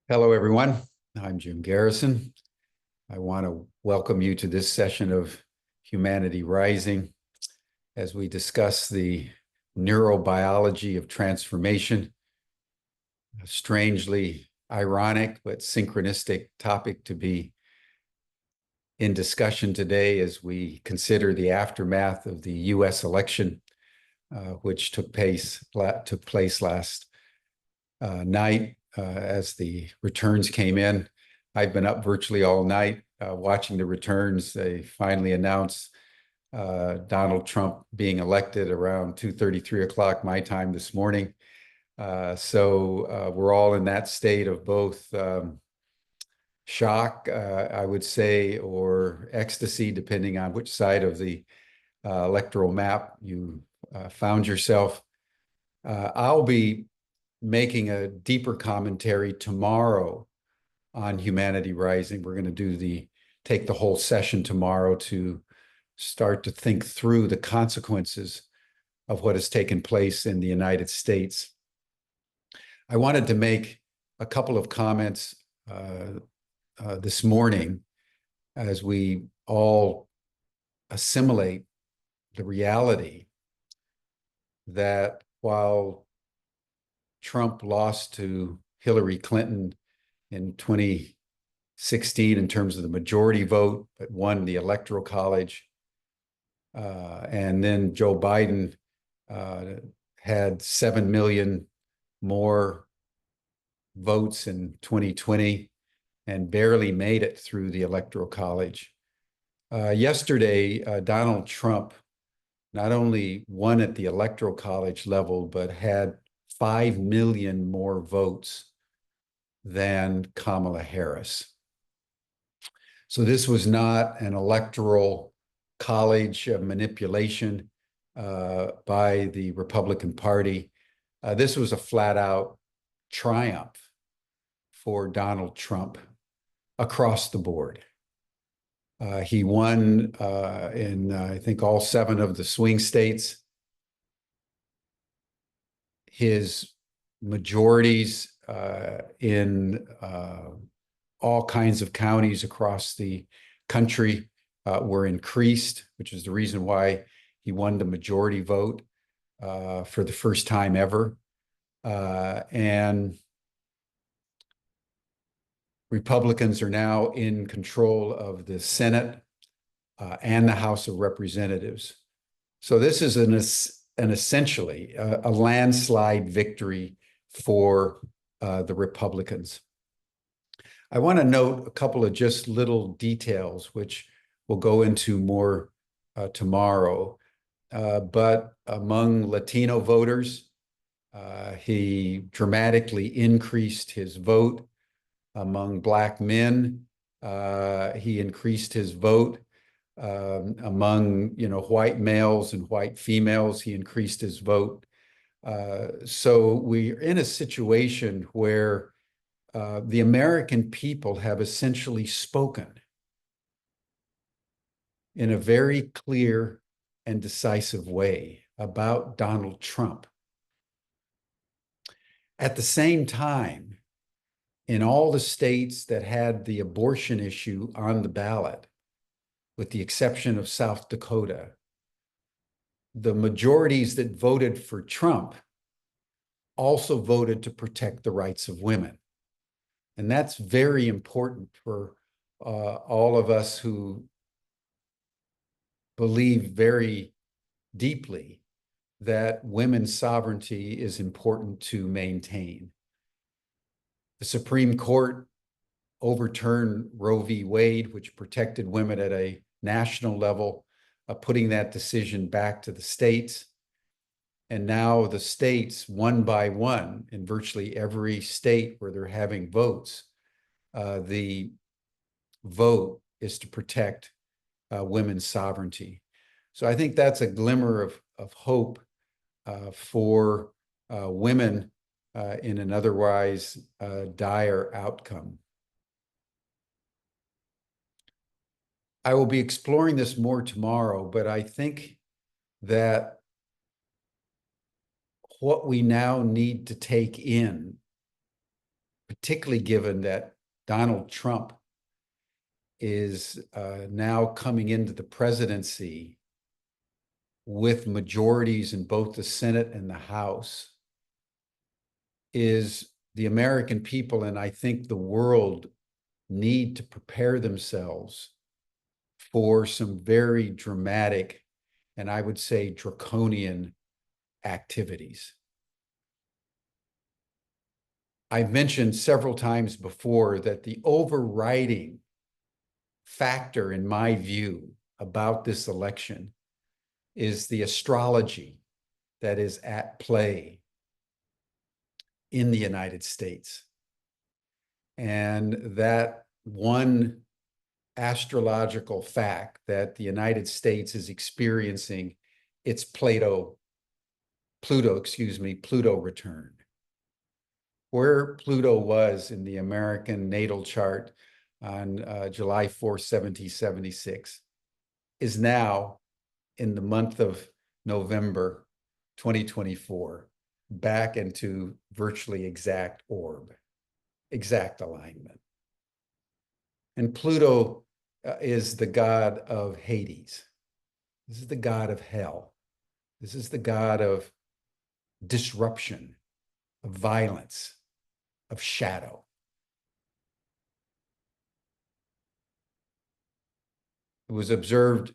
Hello, everyone. I'm Jim Garrison. I want to welcome you to this session of Humanity Rising as we discuss the neurobiology of transformation, a strangely ironic but synchronistic topic to be in discussion today as we consider the aftermath of the U.S. election, which took place last night. As the returns came in. I've been up virtually all night watching the returns. They finally announced Donald Trump being elected around 2:30, 3 o'clock my time this morning. So we're all in that state of both shock, I would say, or ecstasy, depending on which side of the electoral map you found yourself. I'll be making a deeper commentary tomorrow on Humanity Rising. We're going to take the whole session tomorrow to start to think through the consequences of what has taken place in the United States. I wanted to make a couple of comments this morning as we all assimilate the reality that while Trump lost to Hillary Clinton in 2016 in terms of the majority vote, but won the Electoral College. And then Joe Biden had 7 million more votes in 2020 and barely made it through the Electoral College. Yesterday, Donald Trump not only won at the Electoral College level, but had 5 million more votes than Kamala Harris. So this was not an electoral college manipulation by the Republican Party. This was a flat out triumph for Donald Trump across the board. He won in, I think, all 7 of the swing states. His majorities in all kinds of counties across the country were increased, which is the reason why he won the majority vote for the first time ever. And Republicans are now in control of the Senate and the House of Representatives. So this is essentially a landslide victory for the Republicans. I want to note a couple of just little details, which we'll go into more tomorrow. But among Latino voters, he dramatically increased his vote. Among Black men, he increased his vote. Among white males and white females, he increased his vote. So we're in a situation where the American people have essentially spoken in a very clear and decisive way about Donald Trump. At the same time, in all the states that had the abortion issue on the ballot, with the exception of South Dakota, the majorities that voted for Trump also voted to protect the rights of women. And that's very important for all of us who believe very deeply that women's sovereignty is important to maintain. The Supreme Court overturned Roe v. Wade, which protected women at a national level, putting that decision back to the states. And now the states, one by one, in virtually every state where they're having votes, the vote is to protect women's sovereignty. So I think that's a glimmer of hope for women in an otherwise dire outcome. I will be exploring this more tomorrow, but I think that what we now need to take in particularly given that Donald Trump is now coming into the presidency with majorities in both the Senate and the House, is the American people, and I think the world, need to prepare themselves for some very dramatic, and I would say draconian, activities. I've mentioned several times before that the overriding factor, in my view, about this election is the astrology that is at play in the United States. And that one astrological fact that the United States is experiencing its Pluto return. Where Pluto was in the American natal chart on July 4, 1776, is now, in the month of November 2024, back into virtually exact orb, exact alignment. And Pluto is the god of Hades. This is the god of hell. This is the god of disruption, of violence, of shadow. It was observed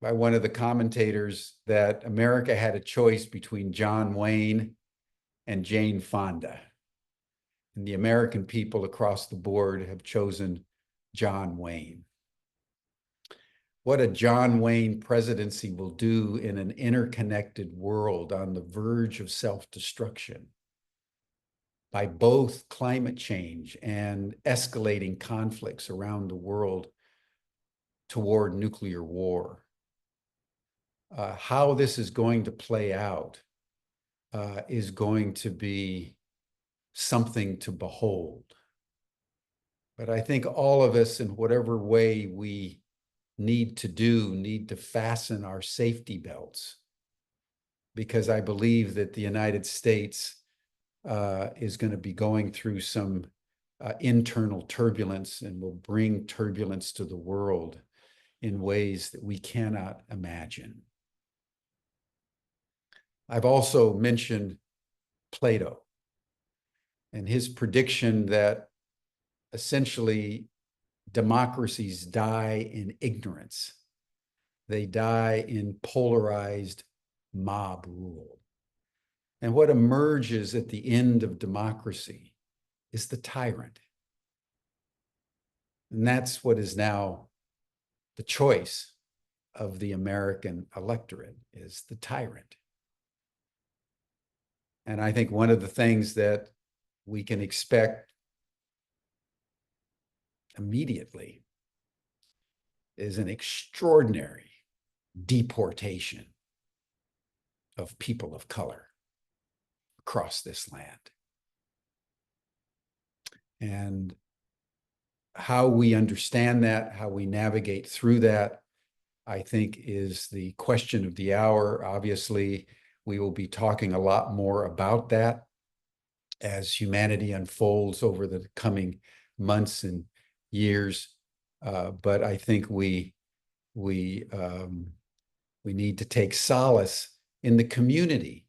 by one of the commentators that America had a choice between John Wayne and Jane Fonda. And the American people across the board have chosen John Wayne. What a John Wayne presidency will do in an interconnected world on the verge of self-destruction by both climate change and escalating conflicts around the world toward nuclear war. How this is going to play out is going to be something to behold. But I think all of us, in whatever way we need to fasten our safety belts, because I believe that the United States is going to be going through some internal turbulence and will bring turbulence to the world in ways that we cannot imagine. I've also mentioned Plato and his prediction that essentially democracies die in ignorance. They die in polarized mob rule. And what emerges at the end of democracy is the tyrant. And that's what is now the choice of the American electorate, is the tyrant. And I think one of the things that we can expect immediately is an extraordinary deportation of people of color across this land. And how we understand that, how we navigate through that, I think is the question of the hour. Obviously, we will be talking a lot more about that as humanity unfolds over the coming months and years. But I think we need to take solace in the community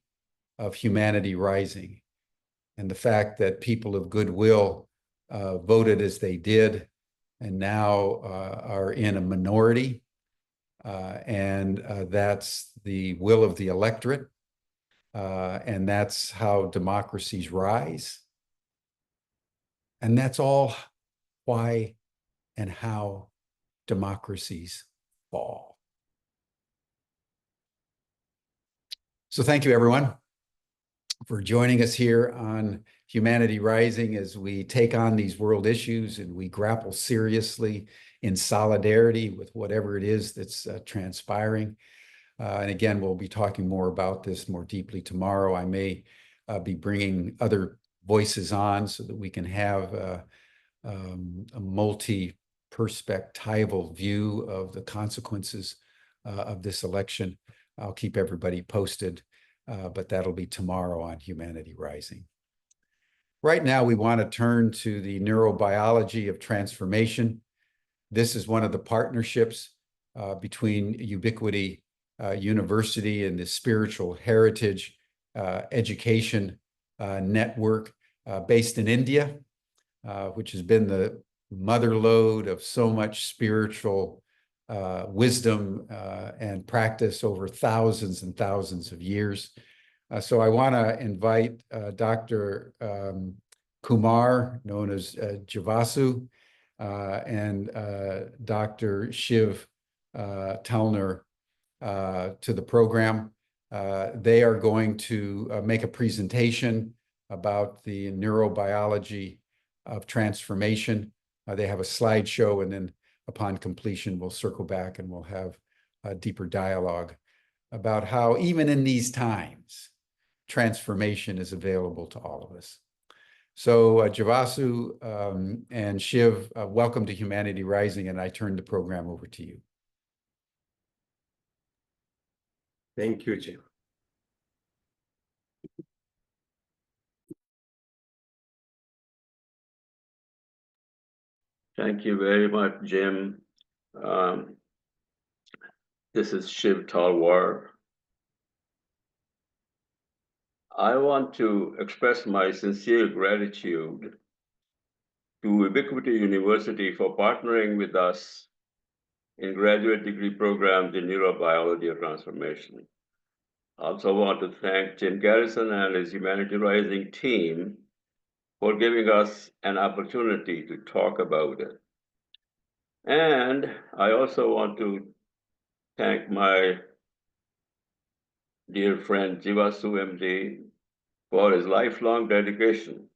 of humanity rising, and the fact that people of goodwill voted as they did, and now are in a minority. And that's the will of the electorate. And that's how democracies rise. And that's all why and how democracies fall. So thank you, everyone, for joining us here on Humanity Rising as we take on these world issues and we grapple seriously in solidarity with whatever it is that's transpiring. And again, we'll be talking more about this more deeply tomorrow. I may be bringing other voices on so that we can have a multi-perspectival view of the consequences of this election. I'll keep everybody posted, but that'll be tomorrow on Humanity Rising. right now we want to turn to the neurobiology of transformation. This is one of the partnerships between Ubiquity University and the Spiritual Heritage Education Network based in India, which has been the motherlode of so much spiritual wisdom and practice over thousands and thousands of years. So I want to invite Dr. Kumar, known as Javasu, and Dr. Shiv Talner to the program. They are going to make a presentation about the neurobiology of transformation. They have a slideshow, and then upon completion, we'll circle back and we'll have a deeper dialogue about how even in these times, transformation is available to all of us. So Javasu and Shiv, welcome to Humanity Rising, and I turn the program over to you. Thank you, Jim. Thank you very much, Jim. This is Shiv Talwar. I want to express my sincere gratitude to Ubiquity University for partnering with us in graduate degree programs in Neurobiology of Transformation. I also want to thank Jim Garrison and his Humanity Rising team for giving us an opportunity to talk about it. And I also want to thank my dear friend Javasu MD for his lifelong dedication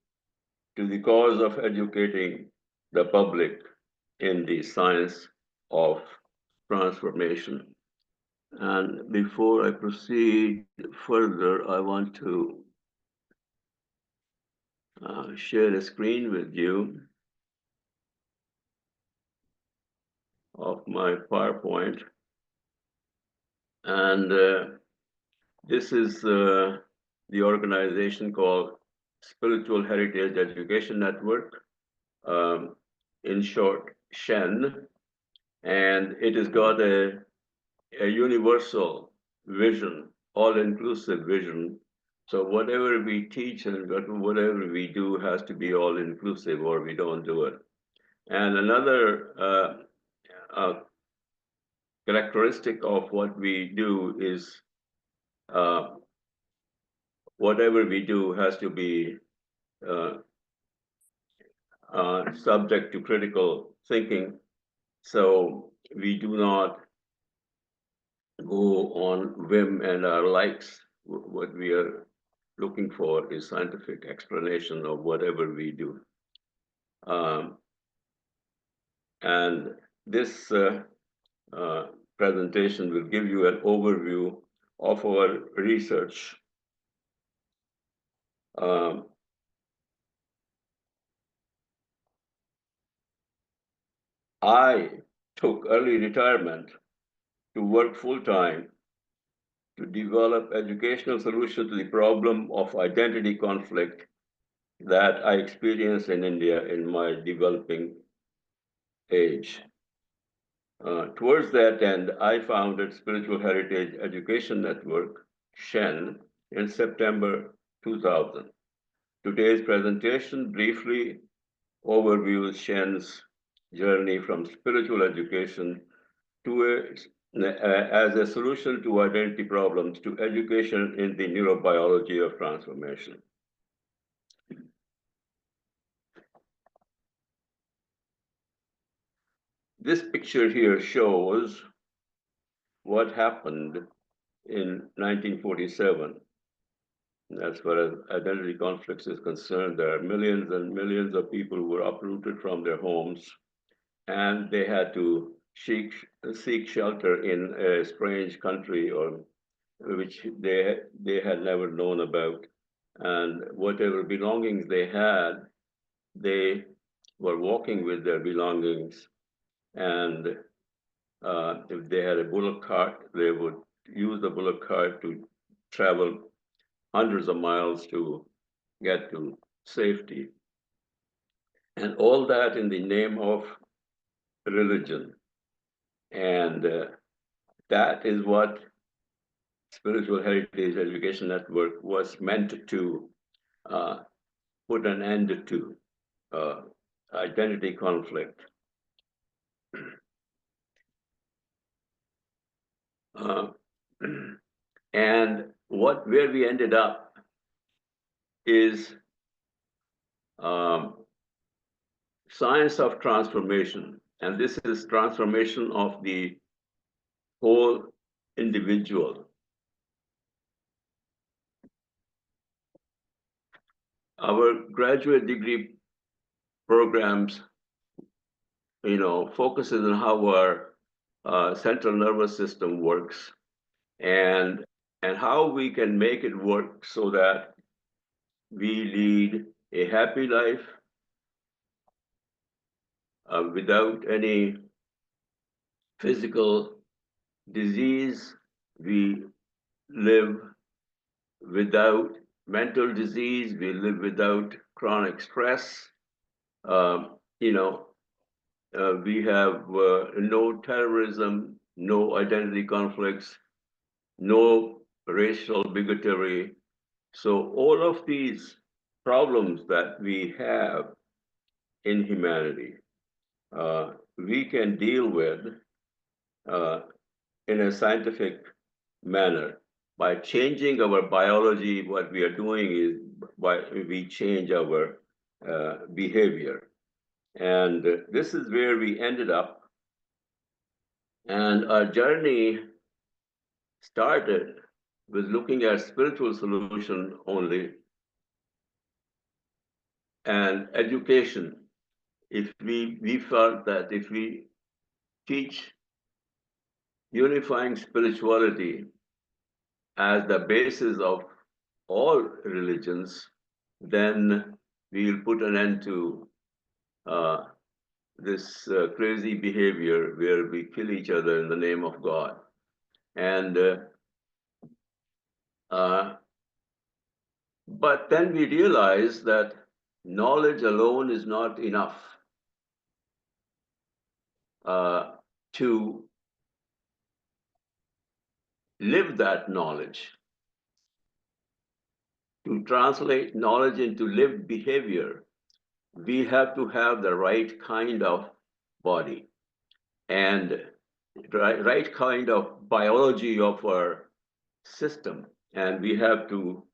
to the cause of educating the public in the science of transformation. And before I proceed further, I want to share a screen with you of my PowerPoint. And this is the organization called Spiritual Heritage Education Network, in short, SHEN. And it has got a universal vision, all-inclusive vision. So whatever we teach and whatever we do has to be all-inclusive, or we don't do it. And another characteristic of what we do is whatever we do has to be subject to critical thinking. So we do not go on whim and our likes. What we are looking for is scientific explanation of whatever we do. And this presentation will give you an overview of our research. I took early retirement to work full-time to develop educational solutions to the problem of identity conflict that I experienced in India in my developing age. Towards that end, I founded Spiritual Heritage Education Network, SHEN, in September 2000. Today's presentation briefly overviews SHEN's journey from spiritual education to as a solution to identity problems to education in the neurobiology of transformation. This picture here shows what happened in 1947. As far as identity conflicts is concerned, there are millions and millions of people who were uprooted from their homes, and they had to seek shelter in a strange country or which they had never known about. And whatever belongings they had, they were walking with their belongings. And if they had a bullock cart, they would use the bullock cart to travel hundreds of miles to get to safety, and all that in the name of religion. And that is what Spiritual Heritage Education Network was meant to put an end to, identity conflict. And where we ended up is science of transformation. And this is transformation of the whole individual. Our graduate degree programs, focuses on how our central nervous system works and how we can make it work so that we lead a happy life without any physical disease. We live without mental disease. We live without chronic stress. We have no terrorism, no identity conflicts, no racial bigotry. So all of these problems that we have in humanity, we can deal with in a scientific manner by changing our biology. What we are doing is we change our behavior. And this is where we ended up. And our journey started with looking at spiritual solution only and education. If we felt that if we teach unifying spirituality as the basis of all religions, then we'll put an end to this crazy behavior where we kill each other in the name of God. And but then we realize that knowledge alone is not enough to live that knowledge. To translate knowledge into lived behavior, we have to have the right kind of body and right kind of biology of our system. And we have to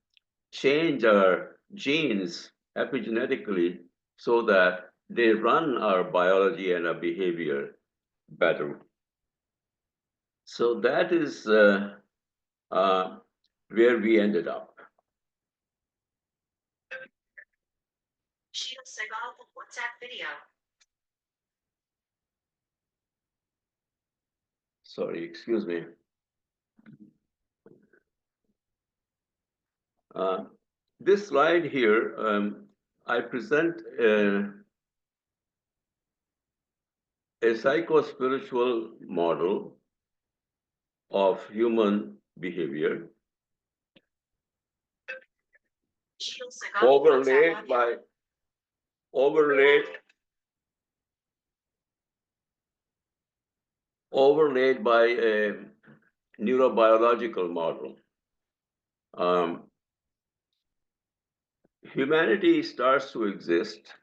change our genes epigenetically so that they run our biology and our behavior better. So that is where we ended up. WhatsApp video. Sorry, excuse me. This slide here, I present a psycho-spiritual model of human behavior overlaid by a neurobiological model. Humanity starts to exist,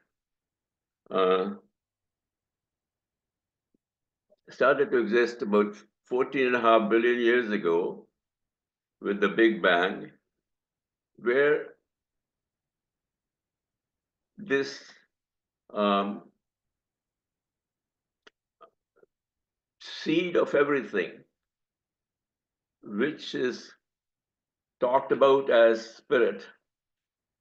started to exist about 14.5 billion years ago with the Big Bang, where this seed of everything, which is talked about as spirit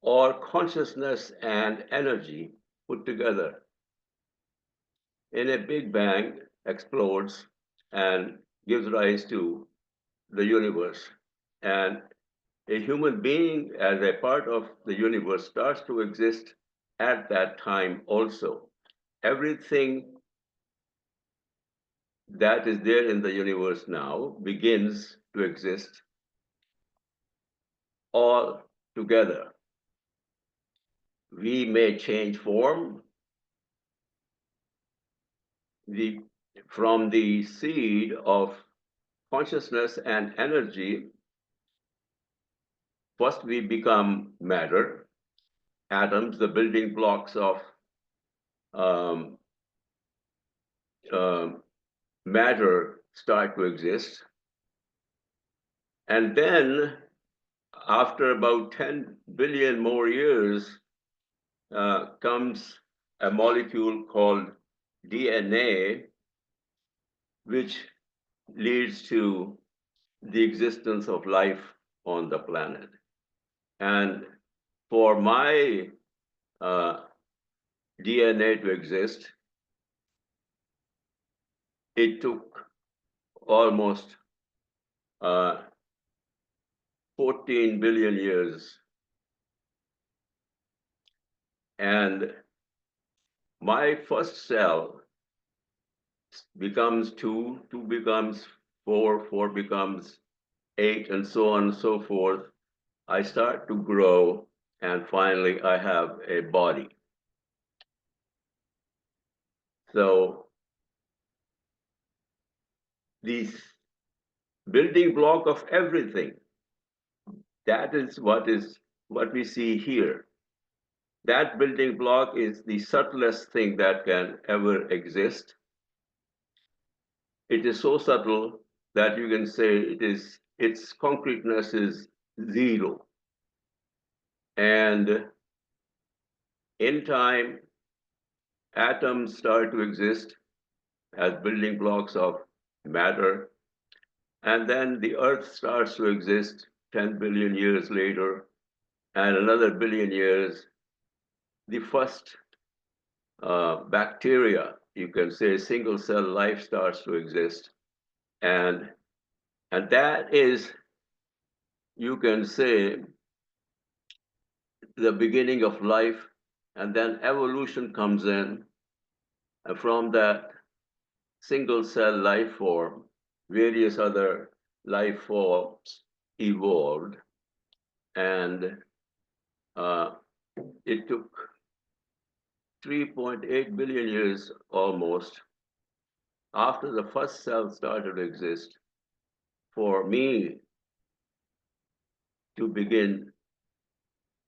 or consciousness and energy put together, in a Big Bang explodes and gives rise to the universe. And a human being as a part of the universe starts to exist at that time also. Everything that is there in the universe now begins to exist all together we may change form. From the seed of consciousness and energy, first we become matter, atoms, the building blocks of um, matter start to exist. And then after about 10 billion more years comes a molecule called DNA, which leads to the existence of life on the planet. And for my DNA to exist, it took almost 14 billion years. And my first cell becomes 2, 2 becomes 4, 4 becomes 8, and so on and so forth. I start to grow, and finally I have a body. So this building block of everything, that is what we see here. That building block is the subtlest thing that can ever exist. It is so subtle that you can say its concreteness is 0. And in time, atoms start to exist as building blocks of matter. And then the Earth starts to exist 10 billion years later, and another billion years. The first bacteria, you can say single cell life starts to exist. And that is, you can say, the beginning of life. And then evolution comes in. And from that single cell life form, various other life forms evolved. And it took 3.8 billion years almost after the first cell started to exist for me to begin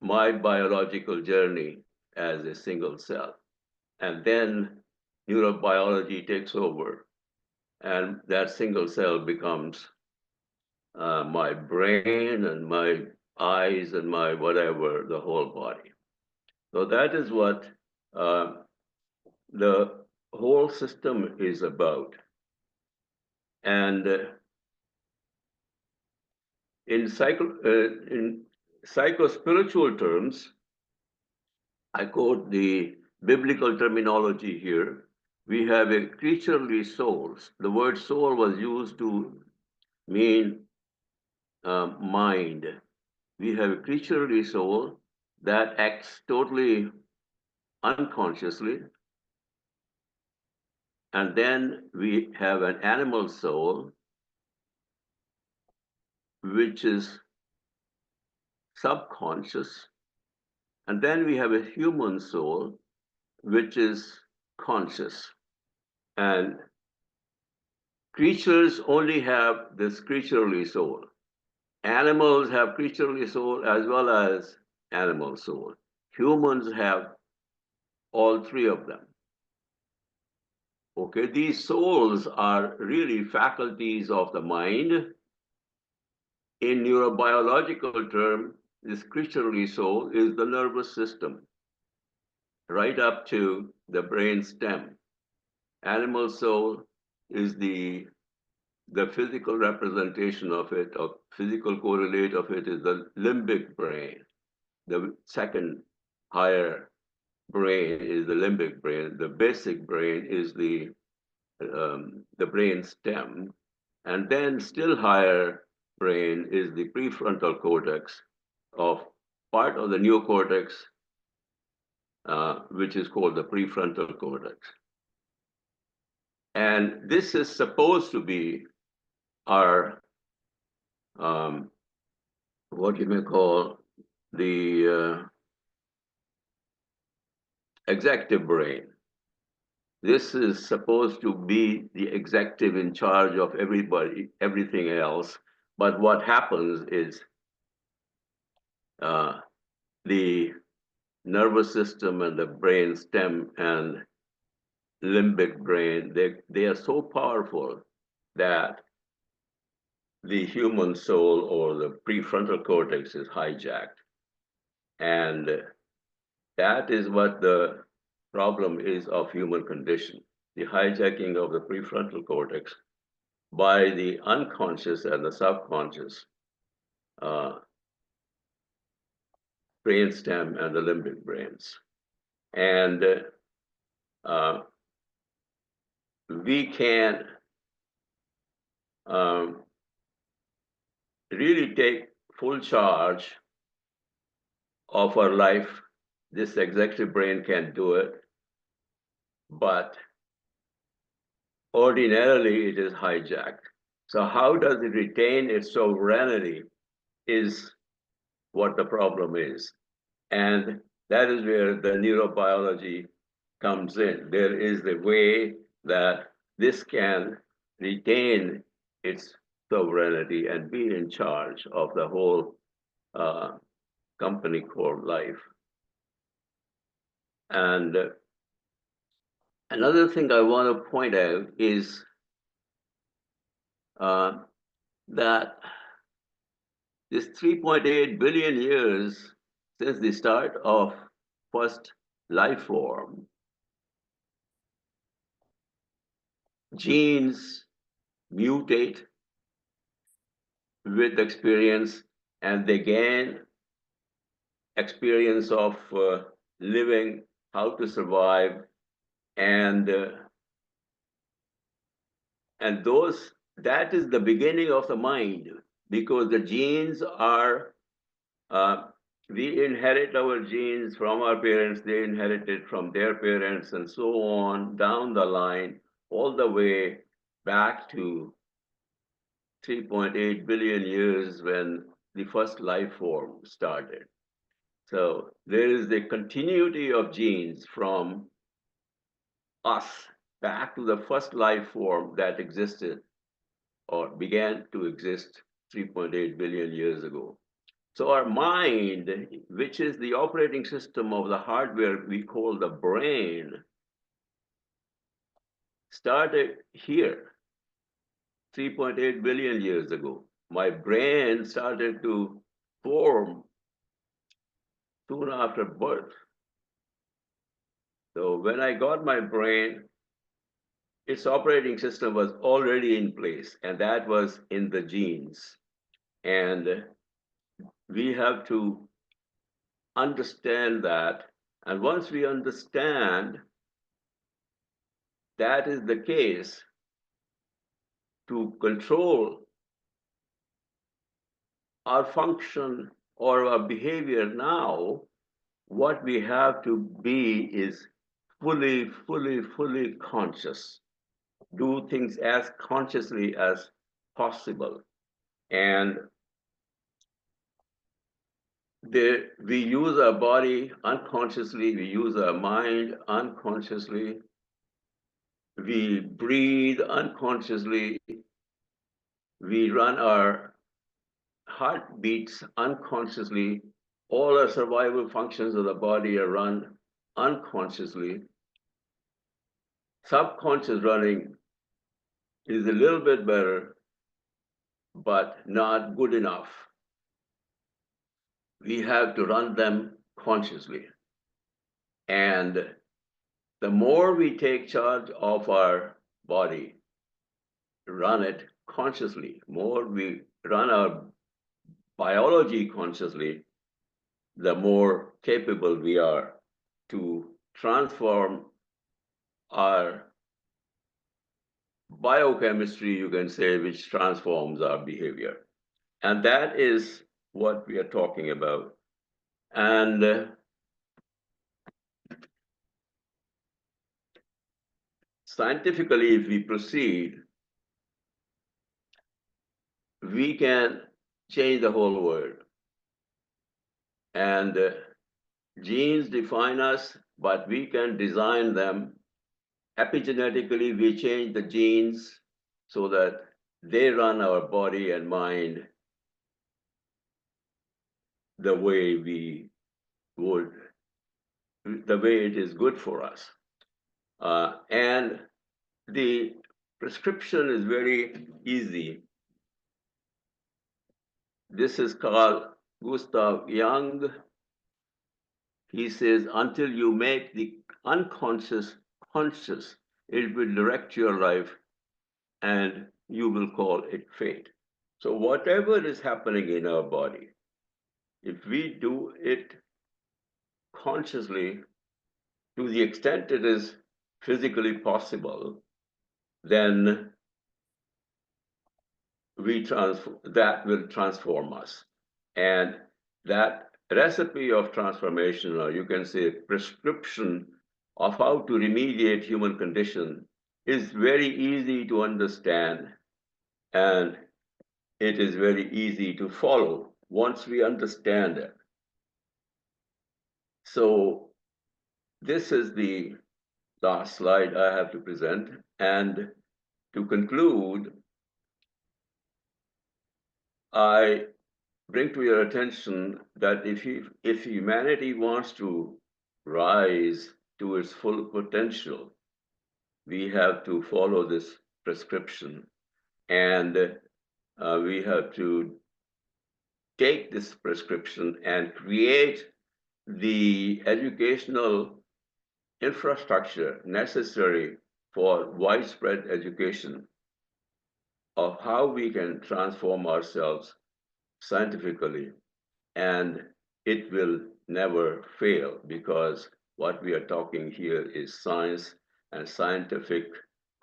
my biological journey as a single cell. And then neurobiology takes over, and that single cell becomes my brain and my eyes and my whatever, the whole body. So that is what the whole system is about. And in psycho-spiritual terms, I quote the biblical terminology here. We have a creaturely soul. The word soul was used to mean mind. We have a creaturely soul that acts totally unconsciously. And then we have an animal soul, which is subconscious. And then we have a human soul, which is conscious. And creatures only have this creaturely soul. Animals have creaturely soul as well as animal soul. Humans have all three of them. Okay, these souls are really faculties of the mind. In neurobiological term, this creaturely soul is the nervous system, right up to the brain stem. Animal soul is the physical representation of it, or physical correlate of it, is the limbic brain. The second higher brain is the limbic brain. The basic brain is the brain stem. And then still higher brain is the prefrontal cortex of part of the neocortex, which is called the prefrontal cortex. And this is supposed to be our, what you may call the executive brain. This is supposed to be the executive in charge of everybody, everything else. But what happens is the nervous system and the brain stem and limbic brain, they are so powerful that the human soul or the prefrontal cortex is hijacked. And that is what the problem is of human condition, the hijacking of the prefrontal cortex by the unconscious and the subconscious brainstem and the limbic brains. And we can really take full charge of our life. This executive brain can do it, but ordinarily it is hijacked. So how does it retain its sovereignty is what the problem is. And that is where the neurobiology comes in. There is the way that this can retain its sovereignty and be in charge of the whole company called life. And another thing I want to point out is that this 3.8 billion years since the start of first life form, genes mutate with experience and they gain experience of living, how to survive, and that is the beginning of the mind, because the genes are we inherit our genes from our parents, they inherit it from their parents, and so on down the line, all the way back to 3.8 billion years when the first life form started. So there is the continuity of genes from us back to the first life form that existed or began to exist 3.8 billion years ago. So our mind, which is the operating system of the hardware we call the brain, started here 3.8 billion years ago. My brain started to form soon after birth. So when I got my brain, its operating system was already in place, and that was in the genes. And we have to understand that. And once we understand that is the case, to control our function or our behavior now, what we have to be is fully conscious. Do things as consciously as possible. And we use our body unconsciously, we use our mind unconsciously, we breathe unconsciously, we run our heartbeats unconsciously, all our survival functions of the body are run unconsciously. Subconscious running is a little bit better, but not good enough. We have to run them consciously. And the more we take charge of our body, run it consciously, more we run our biology consciously, the more capable we are to transform our biochemistry, you can say, which transforms our behavior. And that is what we are talking about. And scientifically, if we proceed, we can change the whole world. And genes define us, but we can design them. Epigenetically, we change the genes so that they run our body and mind the way we would, the way it is good for us. And the prescription is very easy. This is called Gustav Jung. He says, until you make the unconscious conscious, it will direct your life and you will call it fate. So whatever is happening in our body, if we do it consciously to the extent it is physically possible, then that will transform us. And that recipe of transformation, or you can say prescription of how to remediate human condition, is very easy to understand, and it is very easy to follow once we understand it. So this is the last slide I have to present. And to conclude, I bring to your attention that if humanity wants to rise to its full potential, we have to follow this prescription, and we have to take this prescription and create the educational infrastructure necessary for widespread education of how we can transform ourselves scientifically. And it will never fail, because what we are talking here is science, and scientific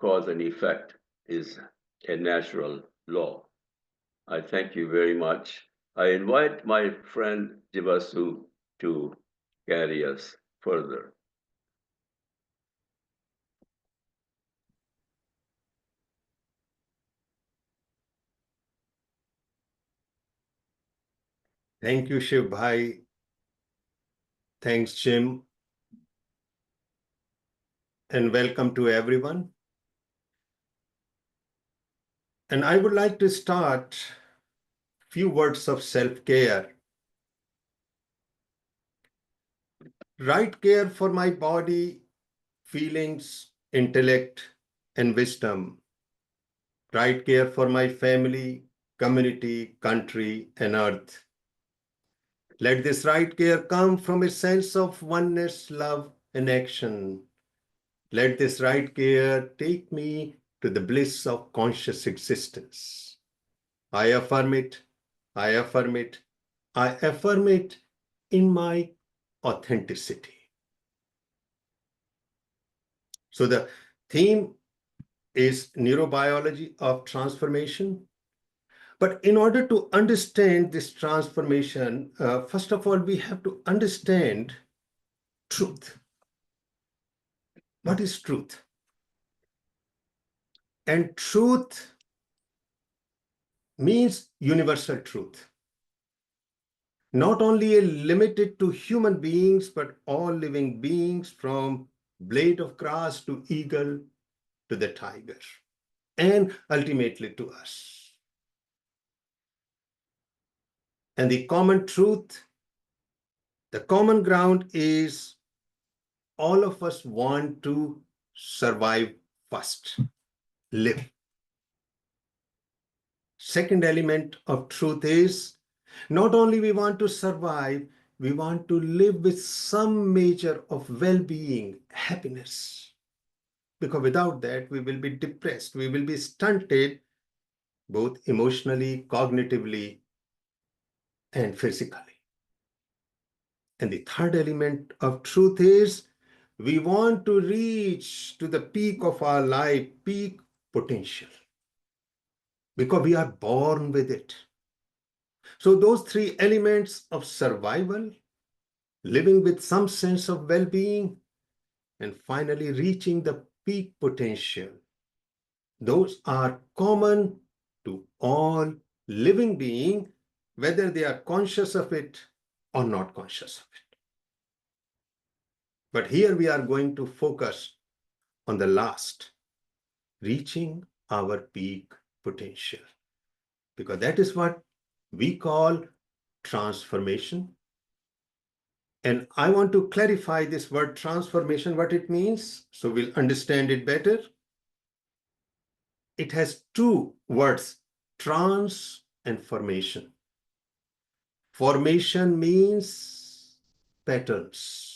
cause and effect is a natural law. I thank you very much. I invite my friend Jivasu to carry us further. Thank you, Shiv Bhai. Thanks, Jim. And welcome to everyone. And I would like to start a few words of self-care. Right care for my body, feelings, intellect, and wisdom. Right care for my family, community, country, and earth. Let this right care come from a sense of oneness, love, and action. Let this right care take me to the bliss of conscious existence. I affirm it, I affirm it, I affirm it in my authenticity. So the theme is neurobiology of transformation. But in order to understand this transformation, first of all, we have to understand truth. What is truth? And truth means universal truth. Not only limited to human beings, but all living beings, from blade of grass to eagle to the tiger, and ultimately to us. And the common truth, the common ground is all of us want to survive first, live. Second element of truth is not only we want to survive, we want to live with some measure of well-being, happiness. Because without that, we will be depressed, we will be stunted, both emotionally, cognitively, and physically. And the third element of truth is we want to reach to the peak of our life, peak potential, because we are born with it. So those three elements of survival, living with some sense of well-being, and finally reaching the peak potential, those are common to all living beings, whether they are conscious of it or not conscious of it. But here we are going to focus on the last, reaching our peak potential, because that is what we call transformation. And I want to clarify this word transformation, what it means, so we'll understand it better. It has two words, trans and formation. Formation means patterns.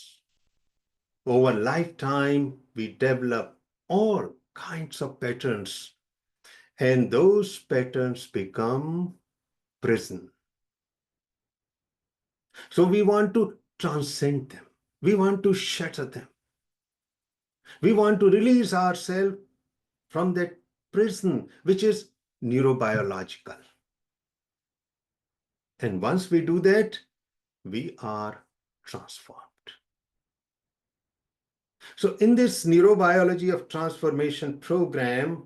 Over lifetime, we develop all kinds of patterns, and those patterns become prison. So we want to transcend them. We want to shatter them. We want to release ourselves from that prison, which is neurobiological. And once we do that, we are transformed. So in this Neurobiology of Transformation program,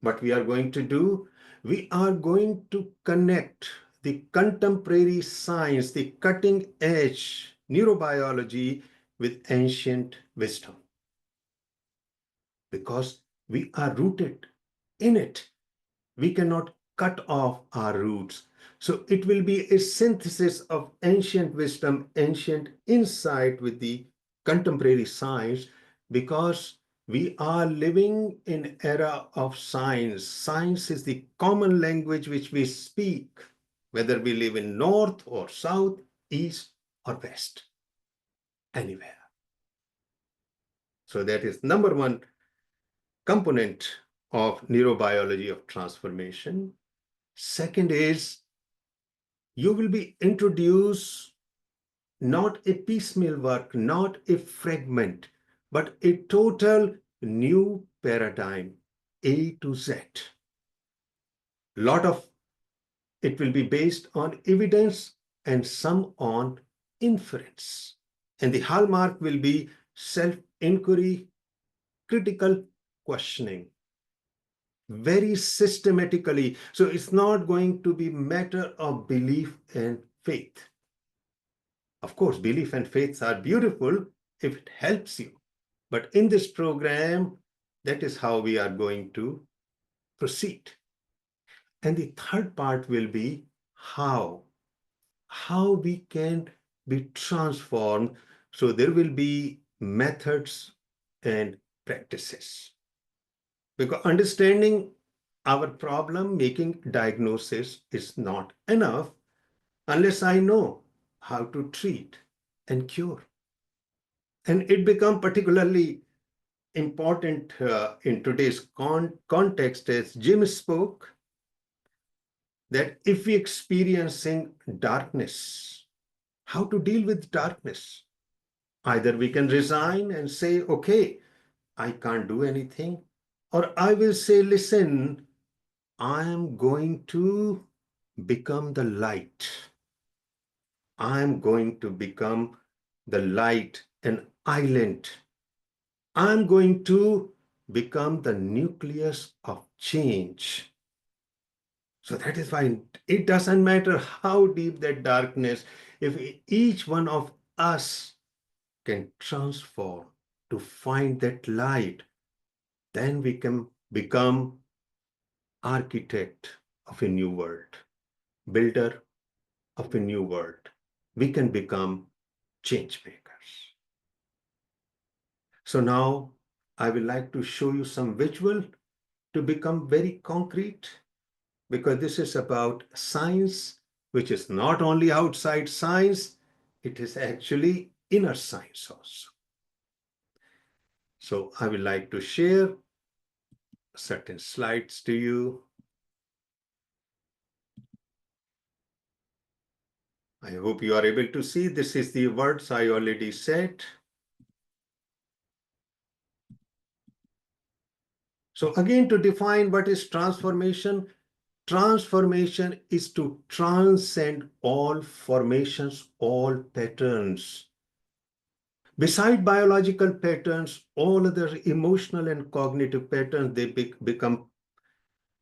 what we are going to do, we are going to connect the contemporary science, the cutting edge neurobiology with ancient wisdom. Because we are rooted in it. We cannot cut off our roots. So it will be a synthesis of ancient wisdom, ancient insight with the contemporary science, because we are living in era of science. Science is the common language which we speak, whether we live in north or south, east or west, anywhere. So that is number one component of neurobiology of transformation. Second is, you will be introduced not a piecemeal work, not a fragment, but a total new paradigm, A to Z. Lot of it will be based on evidence and some on inference. And the hallmark will be self-inquiry, critical questioning, very systematically. So it's not going to be matter of belief and faith. Of course, belief and faith are beautiful if it helps you. But in this program, that is how we are going to proceed. And the third part will be how we can be transformed. So there will be methods and practices. Because understanding our problem, making diagnosis is not enough unless I know how to treat and cure. And it becomes particularly important in today's context, as Jim spoke, that if we experiencing darkness, how to deal with darkness. Either we can resign and say, okay, I can't do anything, or I will say, listen, I am going to become the light. I am going to become the light, an island. I'm going to become the nucleus of change. So that is why it doesn't matter how deep that darkness, if each one of us can transform to find that light, then we can become architect of a new world, builder of a new world. We can become change makers. So now I would like to show you some visual to become very concrete, because this is about science, which is not only outside science, it is actually inner science also. So I would like to share certain slides to you. I hope you are able to see. This is the words I already said. So again, to define what is transformation, transformation is to transcend all formations, all patterns. Beside biological patterns, all other emotional and cognitive patterns, they become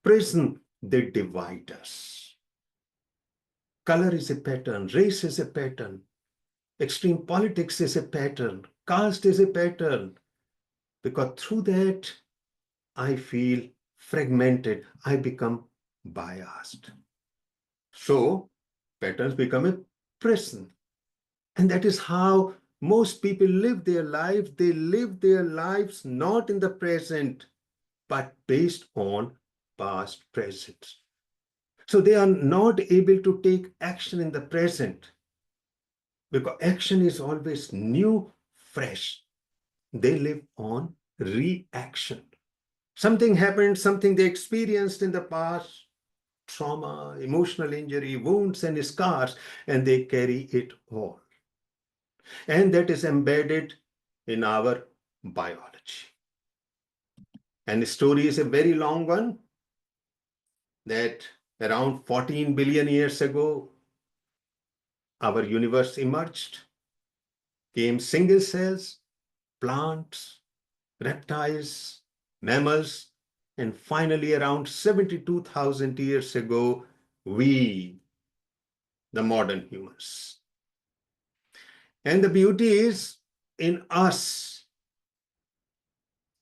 prison, they divide us. Color is a pattern, race is a pattern, Extreme politics is a pattern. Caste is a pattern. Because through that, I feel fragmented. I become biased. So patterns become a prison. And that is how most people live their lives. They live their lives not in the present, but based on past present. So they are not able to take action in the present because action is always new, fresh. They live on reaction. Something happened, something they experienced in the past, trauma, emotional injury, wounds, and scars, and they carry it all. And that is embedded in our biology. And the story is a very long one that around 14 billion years ago, our universe emerged, came single cells, plants, reptiles, mammals, and finally around 72,000 years ago, we, the modern humans. And the beauty is in us,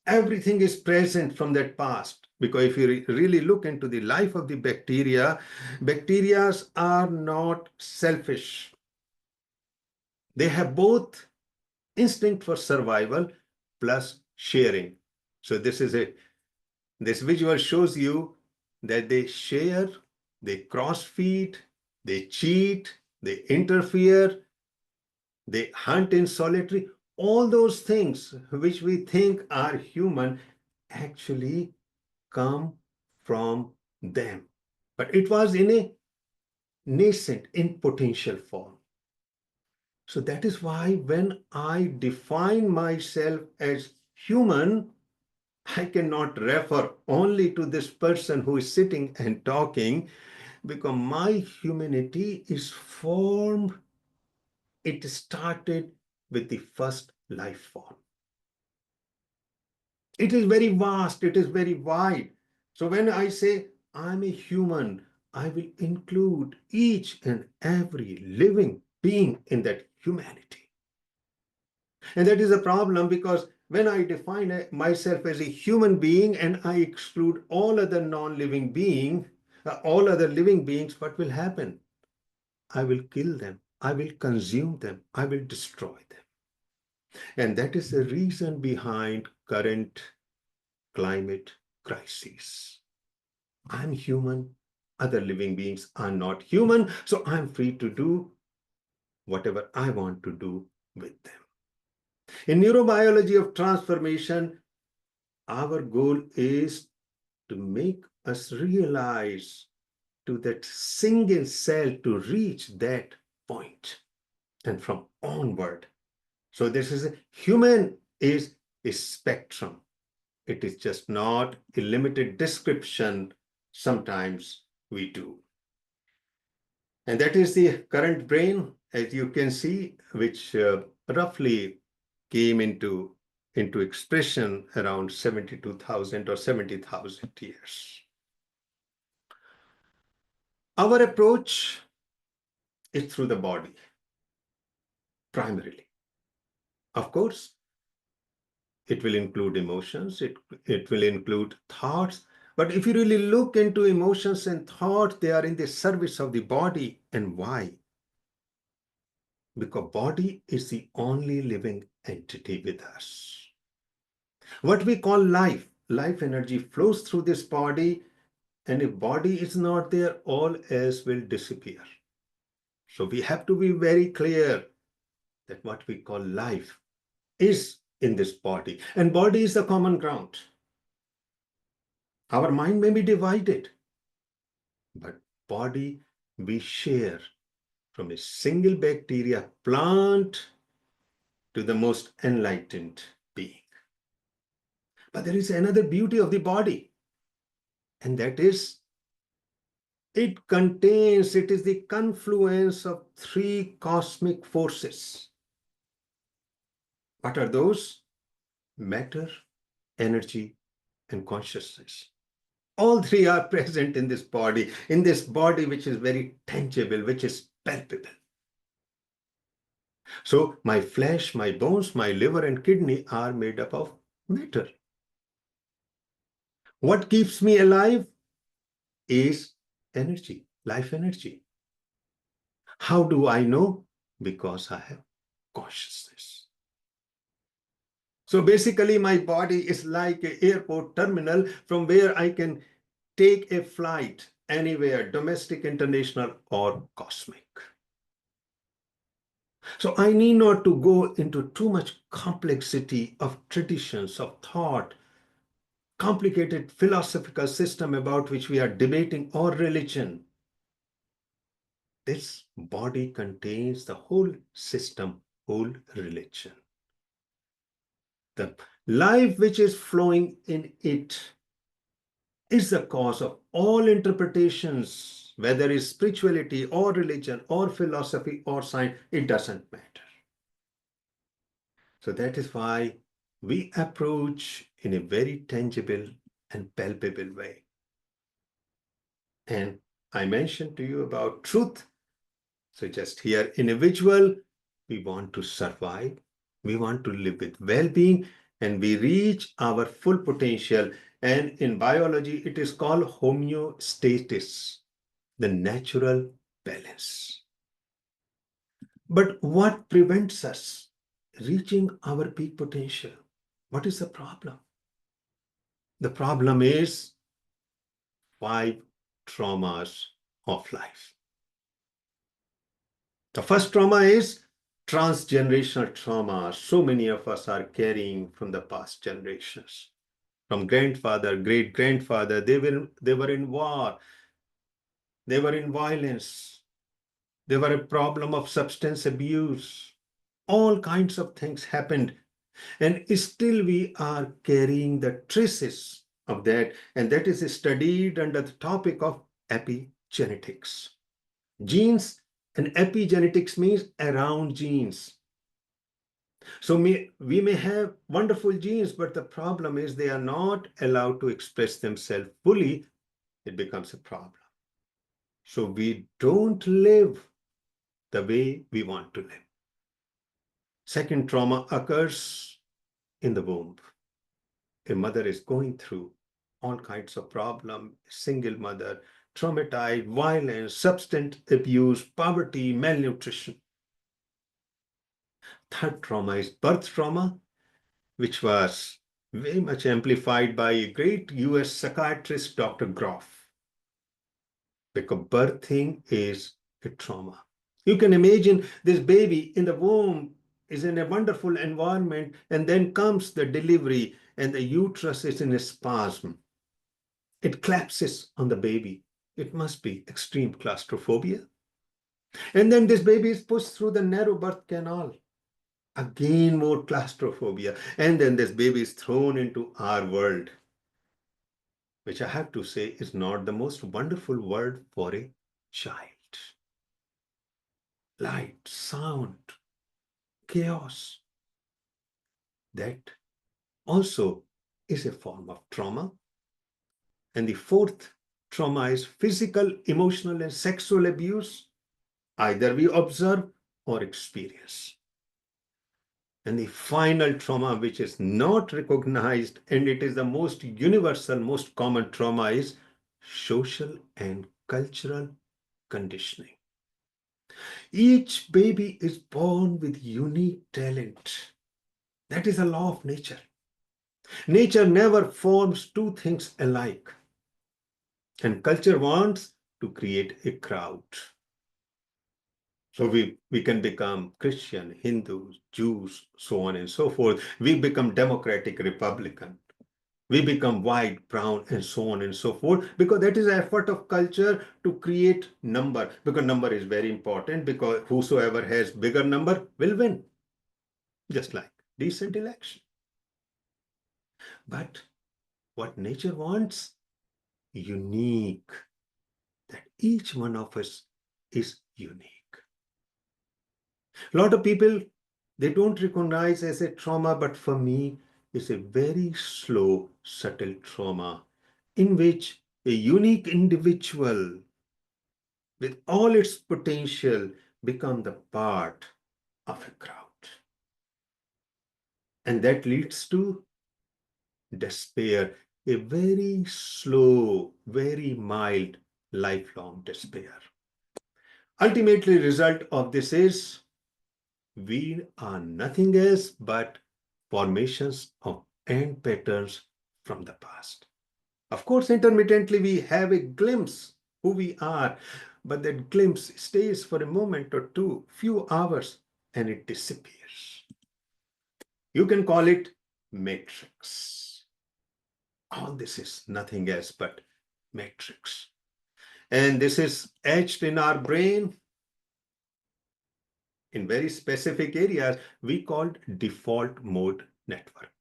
everything is present from that past. Because if you really look into the life of the bacteria, bacteria are not selfish. They have both instinct for survival plus sharing. So this visual shows you that they share, they cross-feed, they cheat, they interfere, they hunt in solitary. All those things which we think are human actually come from them. But it was in a nascent, in potential form. So that is why when I define myself as human, I cannot refer only to this person who is sitting and talking, because my humanity is formed, it started with the first life form. It is very vast, it is very wide. So when I say I'm a human, I will include each and every living being in that humanity. And that is a problem, because when I define myself as a human being and I exclude all other non-living beings, all other living beings, what will happen? I will kill them. I will consume them. I will destroy them. And that is the reason behind current climate crisis. I'm human. Other living beings are not human. So I'm free to do whatever I want to do with them. In neurobiology of transformation, our goal is to make us realize to that single cell to reach that point and from onward. So this is human is a spectrum. It is just not a limited description. Sometimes we do. And that is the current brain, as you can see, which roughly came into expression around 72,000 or 70,000 years. Our approach is through the body, primarily. Of course, it will include emotions, it will include thoughts, but if you really look into emotions and thoughts, they are in the service of the body. And why? Because body is the only living entity with us. What we call life energy flows through this body, and if body is not there, all else will disappear. So we have to be very clear that what we call life is in this body, and body is the common ground. Our mind may be divided, but body we share, from a single bacteria plant to the most enlightened being. But there is another beauty of the body, and that is it is the confluence of three cosmic forces. What are those? Matter, energy, and consciousness. All three are present in this body which is very tangible, which is palpable. So my flesh, my bones, my liver and kidney are made up of matter. What keeps me alive is energy, life energy. How do I know? Because I have consciousness. So basically, my body is like an airport terminal from where I can take a flight anywhere, domestic, international, or cosmic. So I need not to go into too much complexity of traditions, of thought, complicated philosophical system about which we are debating, or religion. This body contains the whole system, whole religion. The life which is flowing in it is the cause of all interpretations, whether it's spirituality or religion or philosophy or science, it doesn't matter. So that is why we approach in a very tangible and palpable way. And I mentioned to you about truth. So just here, individual, we want to survive, we want to live with well-being, and we reach our full potential. And in biology, it is called homeostasis, the natural balance. But what prevents us reaching our peak potential? What is the problem? The problem is 5 traumas of life. The first trauma is transgenerational trauma. So many of us are carrying from the past generations. From grandfather, great-grandfather, they were in war, they were in violence, they were a problem of substance abuse. All kinds of things happened. And still we are carrying the traces of that. And that is studied under the topic of epigenetics. Genes and epigenetics means around genes. So we may have wonderful genes, but the problem is they are not allowed to express themselves fully. It becomes a problem. So we don't live the way we want to live. Second trauma occurs in the womb. A mother is going through all kinds of problems, single mother, traumatized, violence, substance abuse, poverty, malnutrition. Third trauma is birth trauma, which was very much amplified by a great US psychiatrist, Dr. Groff, because birthing is a trauma. You can imagine this baby in the womb is in a wonderful environment, and then comes the delivery, and the uterus is in a spasm. It collapses on the baby. It must be extreme claustrophobia. And then this baby is pushed through the narrow birth canal. Again, more claustrophobia. And then this baby is thrown into our world, which I have to say is not the most wonderful world for a child. Light, sound, chaos. That also is a form of trauma. And the fourth trauma is physical, emotional, and sexual abuse. Either we observe or experience. And the final trauma, which is not recognized, and it is the most universal, most common trauma, is social and cultural conditioning. Each baby is born with unique talent. That is a law of nature. Nature never forms two things alike. And culture wants to create a crowd. So we can become Christian, Hindus, Jews, so on and so forth. We become Democratic, Republican. We become white, brown, and so on and so forth, because that is an effort of culture to create number. Because number is very important, because whosoever has bigger number will win. Just like decent election. But what nature wants? Unique. That each one of us is unique. A lot of people, they don't recognize as a trauma, but for me, it's a very slow, subtle trauma in which a unique individual with all its potential become the part of a crowd. And that leads to despair, a very slow, very mild, lifelong despair. Ultimately, result of this is we are nothing else but formations of end patterns from the past. Of course, intermittently we have a glimpse who we are, but that glimpse stays for a moment or two, few hours, and it disappears. You can call it matrix. All this is nothing else but matrix. And this is etched in our brain in very specific areas we called default mode network.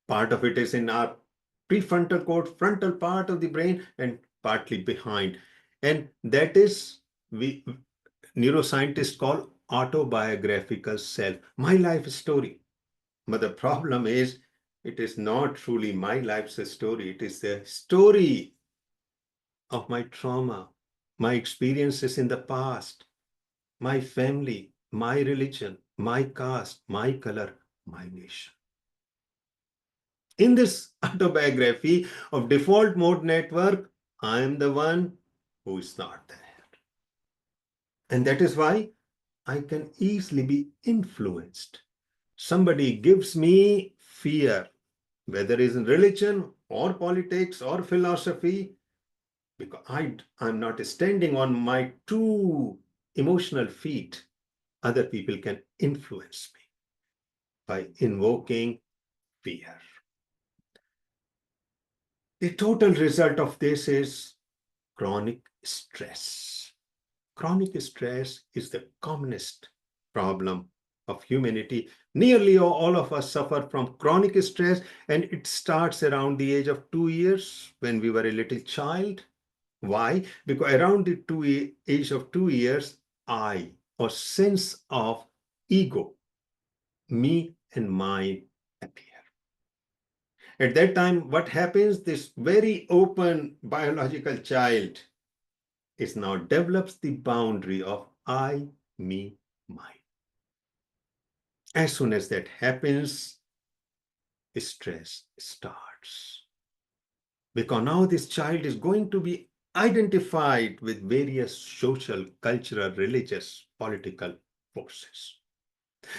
Part of it is in our prefrontal cortex, frontal part of the brain, and partly behind. And that is, we neuroscientists call autobiographical self, my life story. But the problem is, it is not truly my life's story. It is the story of my trauma, my experiences in the past, my family, my religion, my caste, my color, my nation. In this autobiography of default mode network, I am the one who is not there. And that is why I can easily be influenced. Somebody gives me fear, whether it is in religion or politics or philosophy, because I'm not standing on my two emotional feet. Other people can influence me by invoking fear. The total result of this is chronic stress. Chronic stress is the commonest problem of humanity. Nearly all of us suffer from chronic stress, and it starts around the age of 2 years when we were a little child. Why? Because around the age of 2 years, I, or sense of ego, me and mine, appear. At that time, what happens? This very open biological child is now develops the boundary of I, me, mine. As soon as that happens, stress starts. Because now this child is going to be identified with various social, cultural, religious, political forces.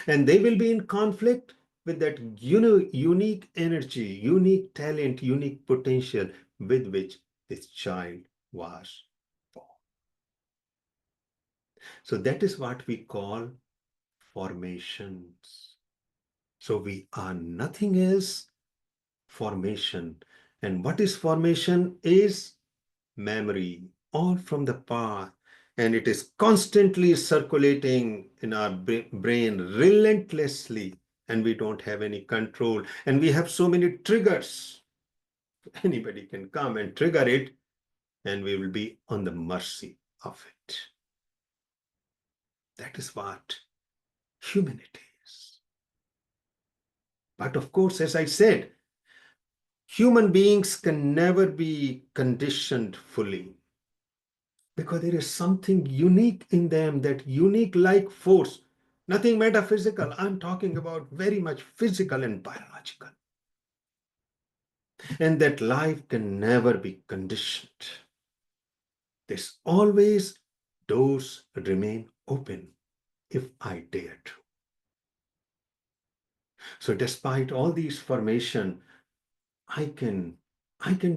And they will be in conflict with that unique energy, unique talent, unique potential with which this child was born. So that is what we call formations. So we are nothing else formation. And what is formation is memory, all from the past. And it is constantly circulating in our brain relentlessly, and we don't have any control. And we have so many triggers. Anybody can come and trigger it, and we will be on the mercy of it. That is what humanity is. But of course, as I said, human beings can never be conditioned fully, because there is something unique in them, that unique like force, nothing metaphysical. I'm talking about very much physical and biological. And that life can never be conditioned. There's always doors remain open if I dare to. So despite all these formation, I can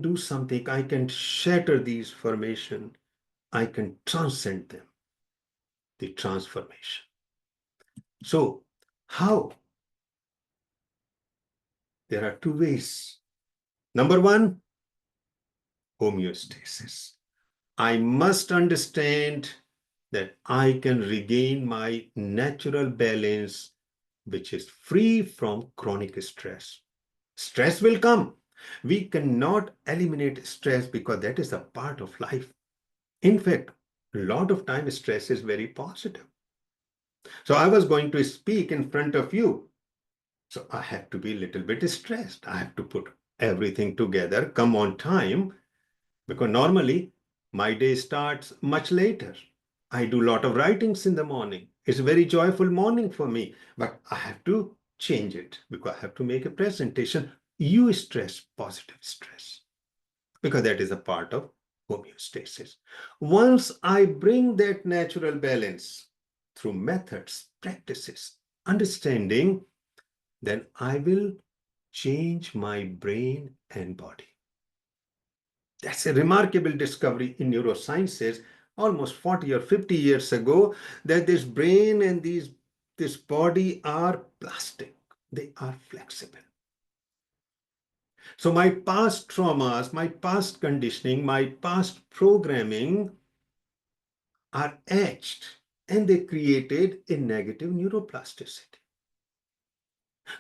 do something. I can shatter these formation. I can transcend them. The transformation. So how? There are two ways. Number one, homeostasis. I must understand that I can regain my natural balance, which is free from chronic stress. Stress will come. We cannot eliminate stress because that is a part of life. In fact, a lot of time stress is very positive. So I was going to speak in front of you. So I have to be a little bit stressed. I have to put everything together, come on time, because normally my day starts much later. I do a lot of writings in the morning. It's a very joyful morning for me, but I have to change it because I have to make a presentation. Eustress, positive stress, because that is a part of homeostasis. Once I bring that natural balance through methods, practices, understanding, then I will change my brain and body. That's a remarkable discovery in neurosciences almost 40 or 50 years ago, that this brain and this body are plastic. They are flexible. So my past traumas, my past conditioning, my past programming are etched, and they created a negative neuroplasticity.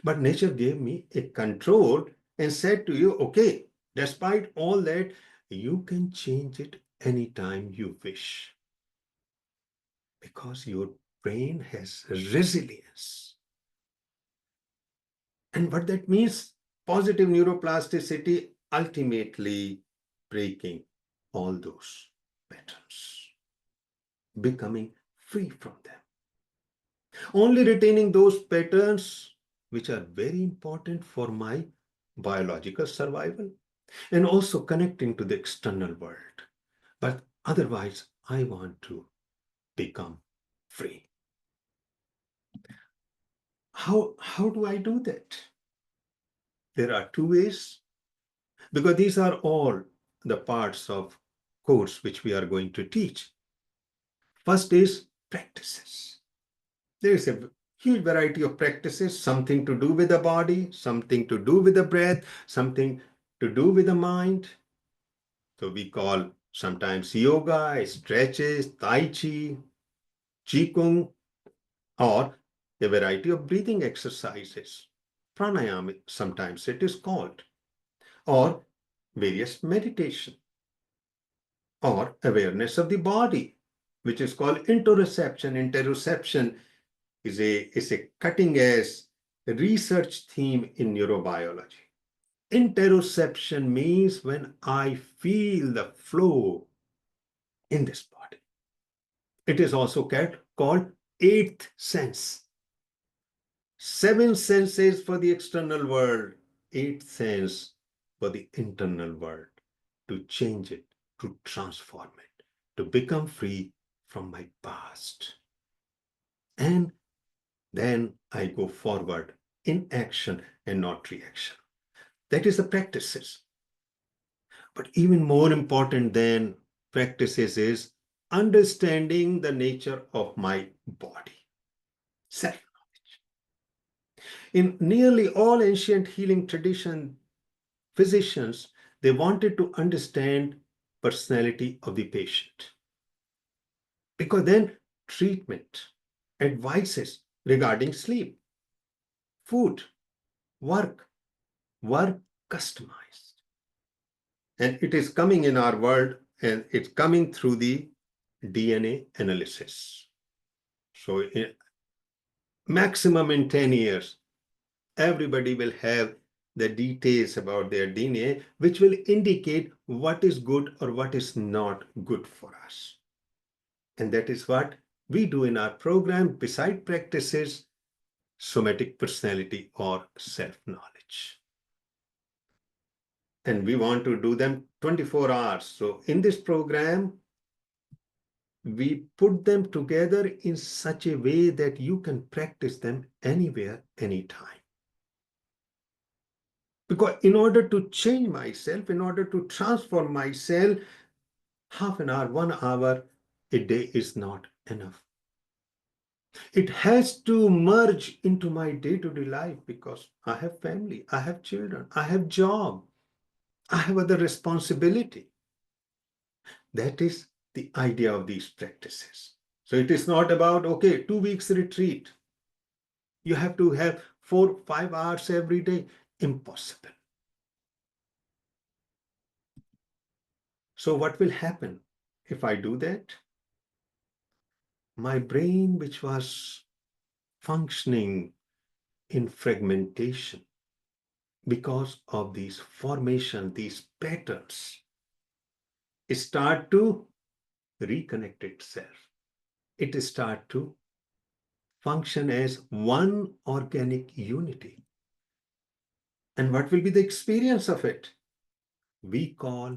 But nature gave me a control and said to you, okay, despite all that, you can change it anytime you wish, because your brain has resilience. And what that means, positive neuroplasticity, ultimately breaking all those patterns, becoming free from them, only retaining those patterns which are very important for my biological survival and also connecting to the external world. But otherwise, I want to become free. How do I do that? There are two ways, because these are all the parts of course which we are going to teach. First is practices. There is a huge variety of practices, something to do with the body, something to do with the breath, something to do with the mind. So we call sometimes yoga, stretches, tai chi, qigong, or a variety of breathing exercises. Pranayama, sometimes it is called, or various meditation, or awareness of the body, which is called interoception. Interoception is a cutting-edge research theme in neurobiology. Interoception means when I feel the flow in this body. It is also called eighth sense. 7 senses for the external world, 8th sense for the internal world, to change it, to transform it, to become free from my past. And then I go forward in action and not reaction. That is the practices. But even more important than practices is understanding the nature of my body, self. In nearly all ancient healing tradition, physicians, they wanted to understand personality of the patient, because then treatment, advices regarding sleep, food, work were customized. And it is coming in our world, and it's coming through the DNA analysis. So maximum in 10 years, everybody will have the details about their DNA, which will indicate what is good or what is not good for us. And that is what we do in our program, beside practices, somatic personality or self-knowledge. And we want to do them 24 hours. So in this program, we put them together in such a way that you can practice them anywhere, anytime. Because in order to change myself, in order to transform myself, half an hour, 1 hour a day is not enough. It has to merge into my day-to-day life, because I have family, I have children, I have job, I have other responsibility. That is the idea of these practices. So it is not about, okay, 2 weeks retreat. You have to have 4, 5 hours every day. Impossible. So what will happen if I do that? My brain, which was functioning in fragmentation because of these formation, these patterns, start to reconnect itself. It start to function as one organic unity. And what will be the experience of it? We call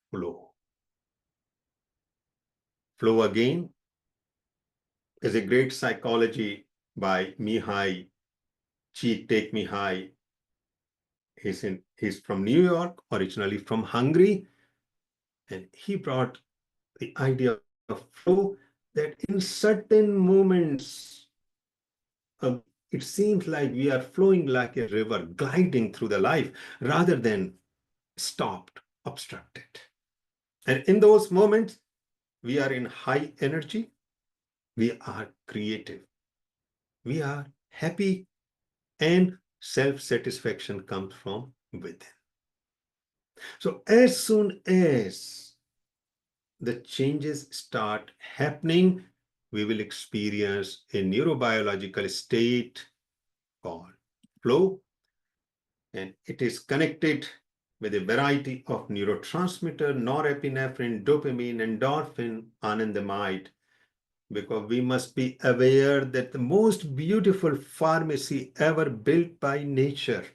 flow. Flow again is a great psychology by Mihai Csikszentmihalyi. He's from New York, originally from Hungary, and he brought the idea of flow, that in certain moments, it seems like we are flowing like a river, gliding through the life, rather than stopped, obstructed. And in those moments, we are in high energy, we are creative, we are happy, and self-satisfaction comes from within. So as soon as the changes start happening, we will experience a neurobiological state called flow, and it is connected with a variety of neurotransmitter, norepinephrine, dopamine, endorphin, anandamide, because we must be aware that the most beautiful pharmacy ever built by nature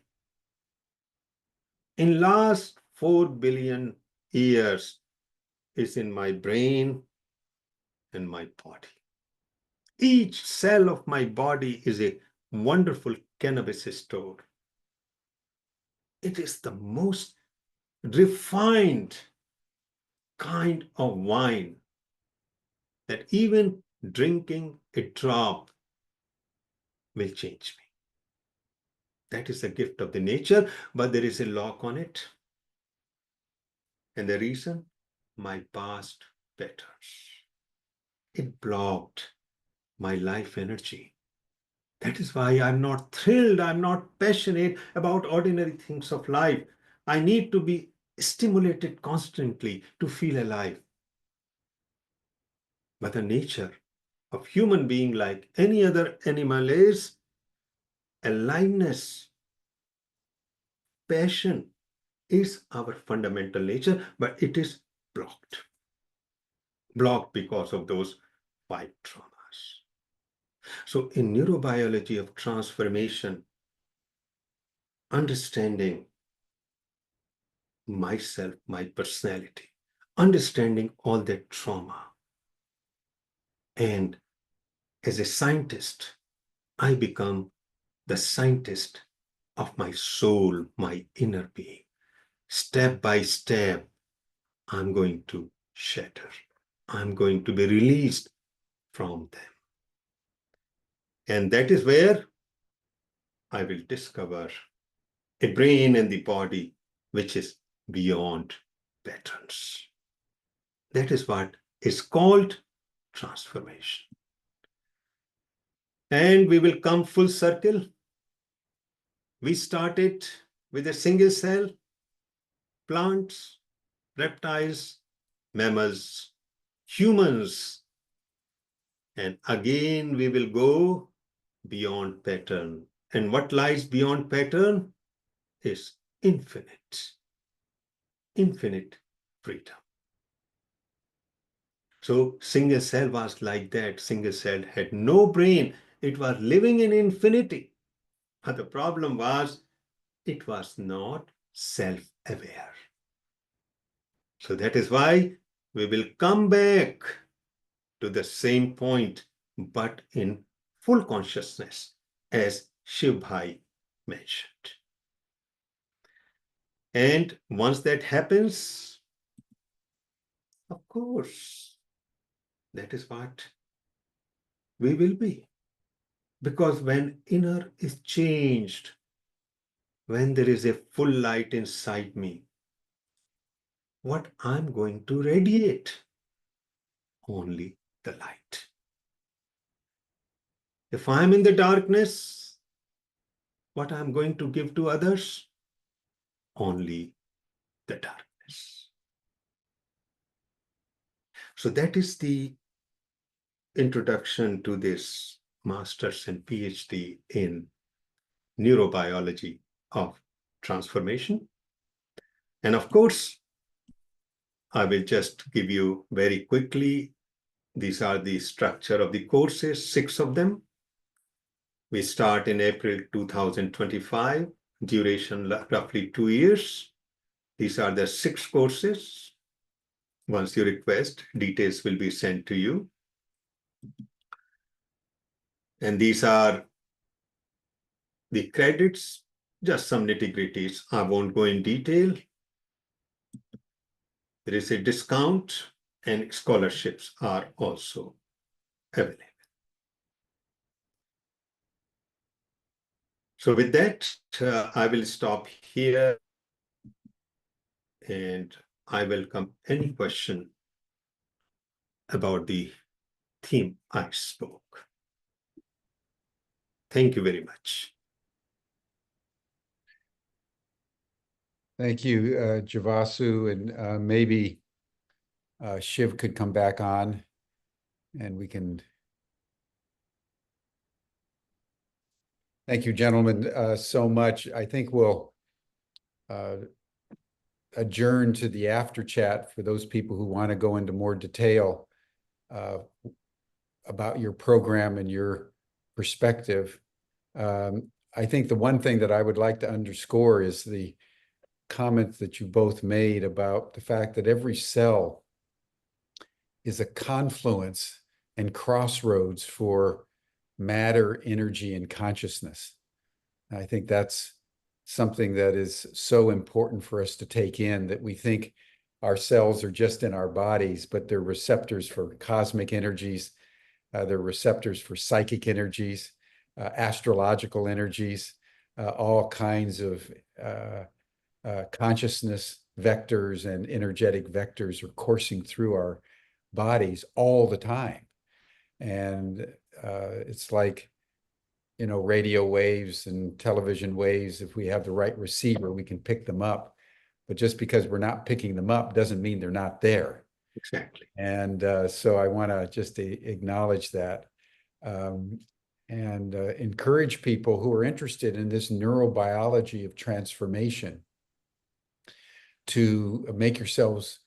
in last 4 billion years is in my brain and my body. Each cell of my body is a wonderful cannabis store. It is the most refined kind of wine that even drinking a drop will change me. That is a gift of the nature, but there is a lock on it. And the reason? My past patterns. It blocked my life energy. That is why I'm not thrilled, I'm not passionate about ordinary things of life. I need to be stimulated constantly to feel alive. But the nature of human being, like any other animal, is aliveness. Passion is our fundamental nature, but it is blocked. Blocked because of those 5 traumas. So in neurobiology of transformation, understanding myself, my personality, understanding all that trauma, and as a scientist, I become the scientist of my soul, my inner being. Step by step, I'm going to shatter. I'm going to be released from them. And that is where I will discover a brain and the body which is beyond patterns. That is what is called transformation. And we will come full circle. We started with a single cell, plants, reptiles, mammals, humans. And again, we will go beyond pattern. And what lies beyond pattern is infinite, infinite freedom. So single cell was like that. Single cell had no brain. It was living in infinity. But the problem was, it was not self-aware. So that is why we will come back to the same point, but in full consciousness, as Shiv Bhai mentioned. And once that happens, of course, that is what we will be. Because when inner is changed, when there is a full light inside me, what I'm going to radiate? Only the light. If I'm in the darkness, what I'm going to give to others? Only the darkness. So that is the introduction to this master's and PhD in neurobiology of transformation. And of course, I will just give you very quickly, these are the structure of the courses, 6 of them. We start in April 2025, duration roughly 2 years. These are the 6 courses. Once you request, details will be sent to you. And these are the credits, just some nitty-gritties. I won't go in detail. There is a discount and scholarships are also available. So with that, I will stop here and I welcome any question about the theme I spoke. Thank you very much. Thank you, Javasu, and maybe Shiv could come back on and we can. Thank you, gentlemen, so much. I think we'll adjourn to the after chat for those people who want to go into more detail about your program and your perspective. I think the one thing that I would like to underscore is the comments that you both made about the fact that every cell is a confluence and crossroads for matter, energy, and consciousness. I think that's something that is so important for us to take in, that we think our cells are just in our bodies, but they're receptors for cosmic energies, they're receptors for psychic energies, astrological energies, all kinds of consciousness vectors and energetic vectors are coursing through our bodies all the time. And it's like, you know, radio waves and television waves. If we have the right receiver, we can pick them up. But just because we're not picking them up doesn't mean they're not there. Exactly. And so I want to just acknowledge that and encourage people who are interested in this neurobiology of transformation to make yourselves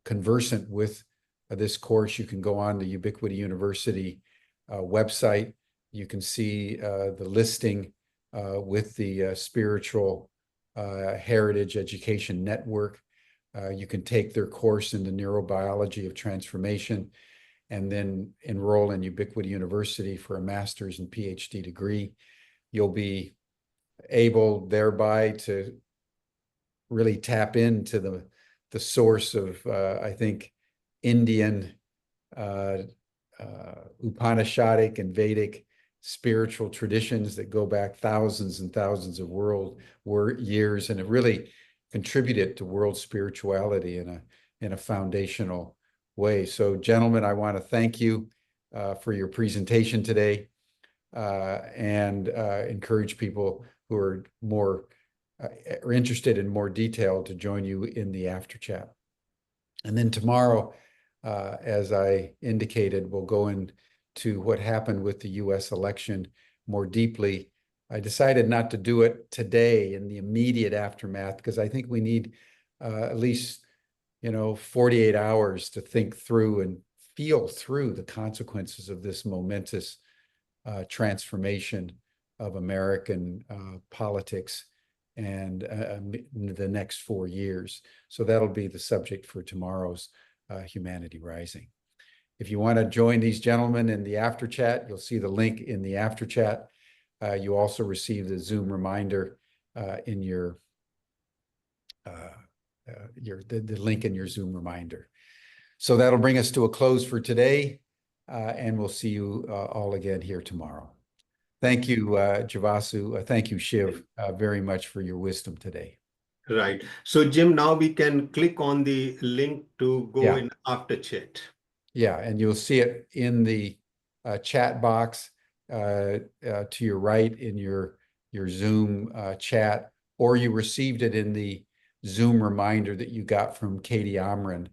conversant with this course. You can go on the Ubiquity University website. You can see the listing with the Spiritual Heritage Education Network. You can take their course in the Neurobiology of Transformation and then enroll in Ubiquity University for a master's and PhD degree. You'll be able thereby to really tap into the source of, I think, Indian Upanishadic and Vedic spiritual traditions that go back thousands and thousands of years, and it really contributed to world spirituality in a foundational way. So, gentlemen, I want to thank you for your presentation today, and encourage people who are are interested in more detail to join you in the after chat. And then tomorrow, as I indicated, we'll go into what happened with the US election more deeply. I decided not to do it today in the immediate aftermath because I think we need at least 48 hours to think through and feel through the consequences of this momentous transformation of American politics and the next 4 years. So that'll be the subject for tomorrow's Humanity Rising. If you want to join these gentlemen in the after chat, you'll see the link in the after chat. You also receive the Zoom reminder in the link in your Zoom reminder. So that'll bring us to a close for today, and we'll see you all again here tomorrow. Thank you, Javasu. Thank you, Shiv, very much for your wisdom today. Right. So, Jim, now we can click on the link to go in after chat. Yeah, and you'll see it in the chat box to your right in your Zoom chat, or you received it in the Zoom reminder that you got from Katie Amrin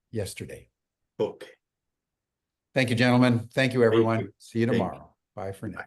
yesterday. Okay. Thank you, gentlemen. Thank you, everyone. See you tomorrow. Bye for now. Bye.